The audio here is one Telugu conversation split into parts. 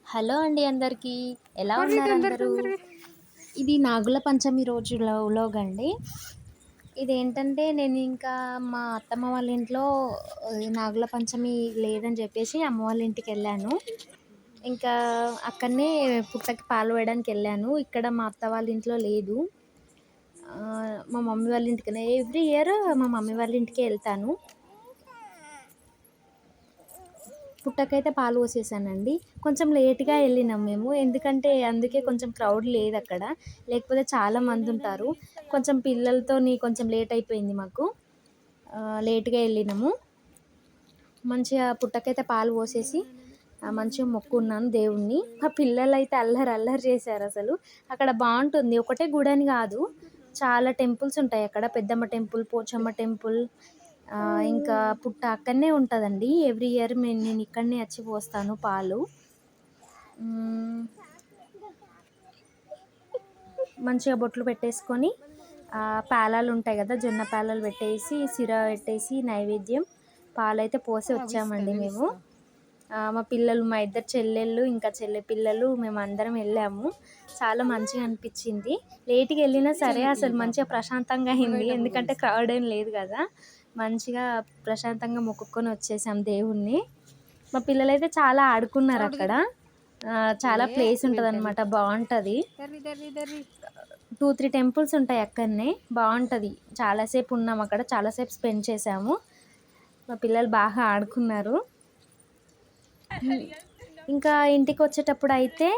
హలో అండి అందరికీ. ఎలా ఉన్నారు అందరూ? ఇది నాగుల పంచమి రోజులో వ్లాగండి. ఇదేంటంటే నేను ఇంకా మా అత్తమ్మ వాళ్ళ ఇంట్లో నాగుల పంచమి లేదని చెప్పేసి అమ్మ వాళ్ళ ఇంటికెళ్ళాను. ఇంకా అక్కడనే పుట్టకి పాలు పోయడానికెళ్ళాను. ఇక్కడ మా అత్త వాళ్ళ ఇంట్లో లేదు. మా మమ్మీ వాళ్ళ ఇంటికనే ఎవ్రీ ఇయర్ మా మమ్మీ వాళ్ళ ఇంటికే వెళ్తాను. పుట్టకైతే పాలు పోసేసానండి. కొంచెం లేట్‌గా వెళ్ళినాం మేము. ఎందుకంటే అందుకే కొంచెం క్రౌడ్ లేదక్కడ. లేకపోతే చాలా మందుంటారు. కొంచెం పిల్లలతోని కొంచెం లేట్ అయిపోయింది మాకు. లేట్‌గా వెళ్ళినాము. మంచిగా పుట్టకైతే పాలు పోసేసి మంచిగా మొక్కుకున్నాను దేవుడిని. మా పిల్లలైతే అల్లరి అల్లరి చేశారసలు. అక్కడ బావుంటుంది. ఒకటే గుడని కాదు. చాలా టెంపుల్స్ ఉంటాయి అక్కడ. పెద్దమ్మ టెంపుల్, పోచమ్మ టెంపుల్, ఇంకా పుట్ట అక్కడనే ఉంటుందండి. ఎవ్రీ ఇయర్ నేను ఇక్కడనే వచ్చి పోస్తాను పాలు. మంచిగా బొట్లు పెట్టేసుకొని పేలాలు ఉంటాయి కదా, జొన్న పేలాలు పెట్టేసి సిర పెట్టేసి నైవేద్యం పాలైతే పోసి వచ్చామండి మేము. మా పిల్లలు, మా ఇద్దరు చెల్లెళ్ళు, ఇంకా చెల్లె పిల్లలు, మేము అందరం వెళ్ళాము. చాలా మంచిగా అనిపించింది. లేట్గా వెళ్ళినా సరే అసలు మంచిగా ప్రశాంతంగా అయింది. ఎందుకంటే క్రౌడ్ ఏం లేదు కదా. మంచిగా ప్రశాంతంగా మొక్కుకొని వచ్చేసాం దేవుణ్ణి. మా పిల్లలైతే చాలా ఆడుకున్నారు అక్కడ. చాలా ప్లేస్ ఉంటుంది అనమాట, బాగుంటుంది. 2-3 టెంపుల్స్ ఉంటాయి అక్కడనే, బాగుంటుంది. చాలాసేపు ఉన్నాం అక్కడ, చాలాసేపు స్పెండ్ చేసాము. మా పిల్లలు బాగా ఆడుకున్నారు. ఇంకా ఇంటికి వచ్చేటప్పుడు అయితే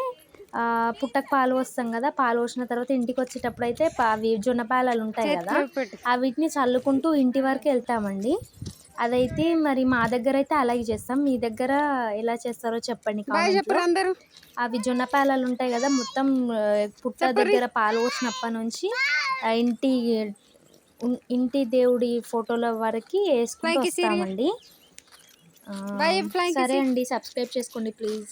పుట్టకు పాలు పోస్తాం కదా, పాలు పోసిన తర్వాత ఇంటికి వచ్చేటప్పుడు అయితే అవి జొన్న పేలాలు ఉంటాయి కదా, వీటిని చల్లుకుంటూ ఇంటి వరకు వెళ్తామండి. అదైతే మరి మా దగ్గర అయితే అలాగే చేస్తాం. మీ దగ్గర ఎలా చేస్తారో చెప్పండి కామెంట్లో. అవి జొన్న పేలాలు ఉంటాయి కదా, మొత్తం పుట్ట దగ్గర పాలు పోసినప్పటి నుంచి ఇంటి ఇంటి దేవుడి ఫోటోల వరకు వేసుకుంటూ వస్తామండి. సరే అండి, సబ్స్క్రైబ్ చేసుకోండి ప్లీజ్.